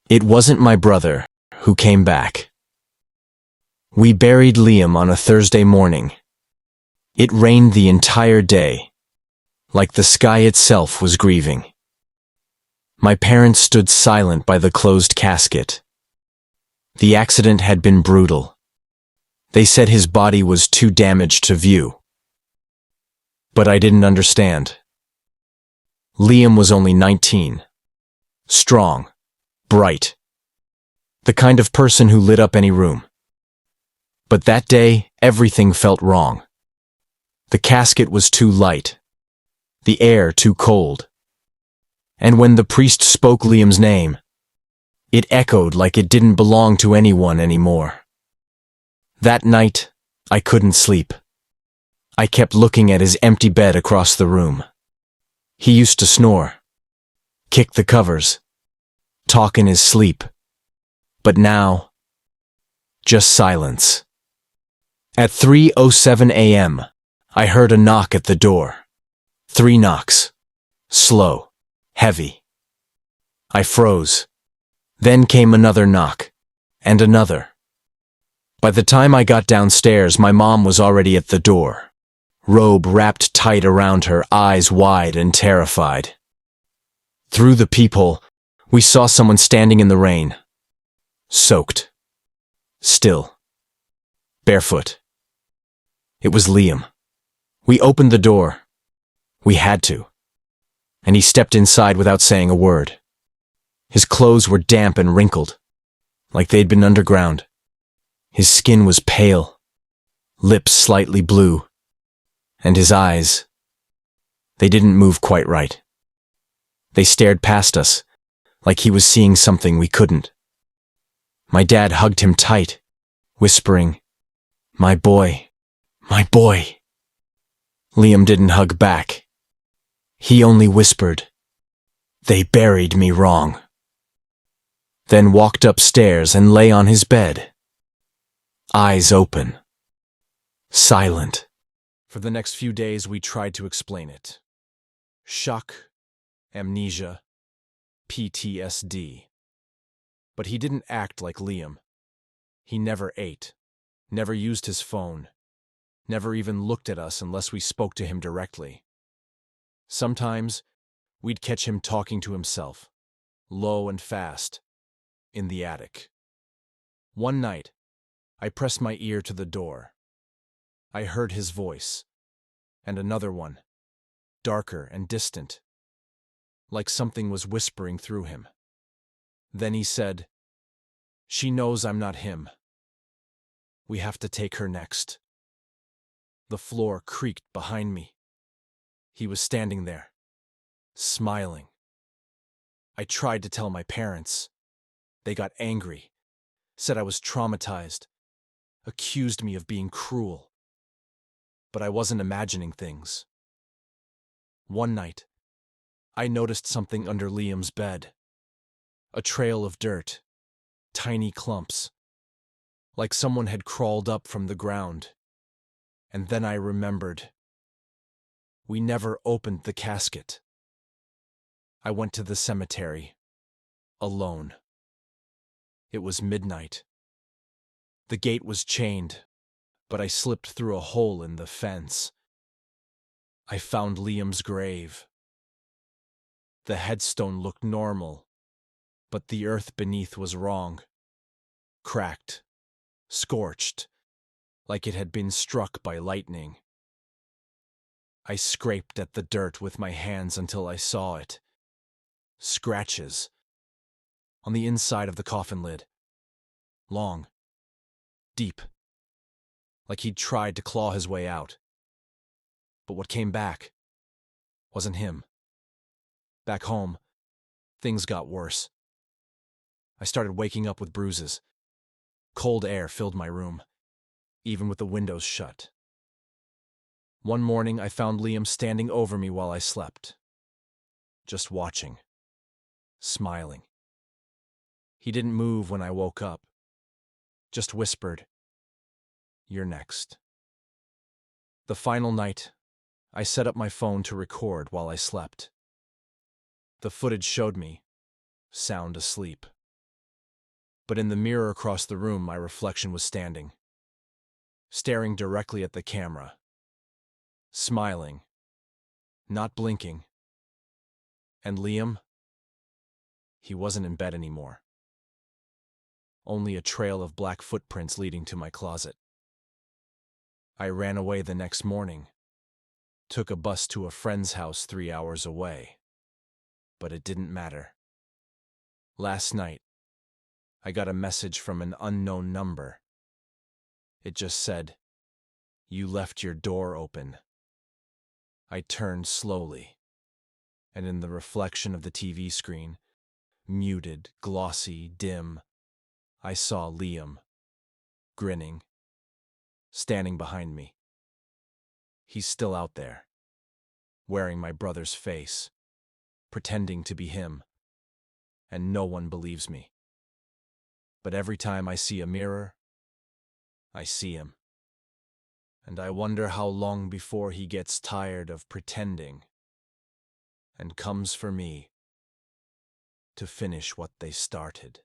It wasn't my brother who came back. We buried Liam on a Thursday morning. It rained the entire day, like the sky itself was grieving. My parents stood silent by the closed casket. The accident had been brutal. They said his body was too damaged to view. But I didn't understand. Liam was only 19. Strong, bright. The kind of person who lit up any room. But that day, everything felt wrong. The casket was too light. The air too cold. And when the priest spoke Liam's name, it echoed like it didn't belong to anyone anymore. That night, I couldn't sleep. I kept looking at his empty bed across the room. He used to snore, kick the covers, talk in his sleep. But now, just silence. At 3:07 a.m., I heard a knock at the door. 3 knocks. Slow, heavy. I froze. Then came another knock, and another. By the time I got downstairs, my mom was already at the door, robe wrapped tight around her, eyes wide and terrified. Through the peephole, we saw someone standing in the rain, soaked, still, barefoot. It was Liam. We opened the door. We had to. And he stepped inside without saying a word. His clothes were damp and wrinkled, like they'd been underground. His skin was pale, lips slightly blue, and his eyes, they didn't move quite right. They stared past us, like he was seeing something we couldn't. My dad hugged him tight, whispering, "My boy, my boy." Liam didn't hug back. He only whispered, "They buried me wrong." Then walked upstairs and lay on his bed, eyes open, silent. For the next few days we tried to explain it. Shock, amnesia, PTSD. But he didn't act like Liam. He never ate, never used his phone, never even looked at us unless we spoke to him directly. Sometimes, we'd catch him talking to himself, low and fast, in the attic. One night, I pressed my ear to the door. I heard his voice, and another one, darker and distant, like something was whispering through him. Then he said, "She knows I'm not him. We have to take her next." The floor creaked behind me. He was standing there, smiling. I tried to tell my parents. They got angry, said I was traumatized, accused me of being cruel. But I wasn't imagining things. One night, I noticed something under Liam's bed. A trail of dirt, tiny clumps, like someone had crawled up from the ground. And then I remembered. We never opened the casket. I went to the cemetery, alone. It was midnight. The gate was chained, but I slipped through a hole in the fence. I found Liam's grave. The headstone looked normal, but the earth beneath was wrong. Cracked, scorched, like it had been struck by lightning. I scraped at the dirt with my hands until I saw it. Scratches on the inside of the coffin lid. Long, deep, like he'd tried to claw his way out. But what came back wasn't him. Back home, things got worse. I started waking up with bruises. Cold air filled my room, even with the windows shut. One morning, I found Liam standing over me while I slept, just watching, smiling. He didn't move when I woke up, just whispered, "You're next." The final night, I set up my phone to record while I slept. The footage showed me, sound asleep. But in the mirror across the room, my reflection was standing, staring directly at the camera, smiling, not blinking. And Liam? He wasn't in bed anymore. Only a trail of black footprints leading to my closet. I ran away the next morning, took a bus to a friend's house 3 hours away. But it didn't matter. Last night, I got a message from an unknown number. It just said, "You left your door open." I turned slowly, and in the reflection of the TV screen, muted, glossy, dim, I saw Liam, grinning, standing behind me. He's still out there, wearing my brother's face, pretending to be him, and no one believes me. But every time I see a mirror, I see him. And I wonder how long before he gets tired of pretending and comes for me to finish what they started.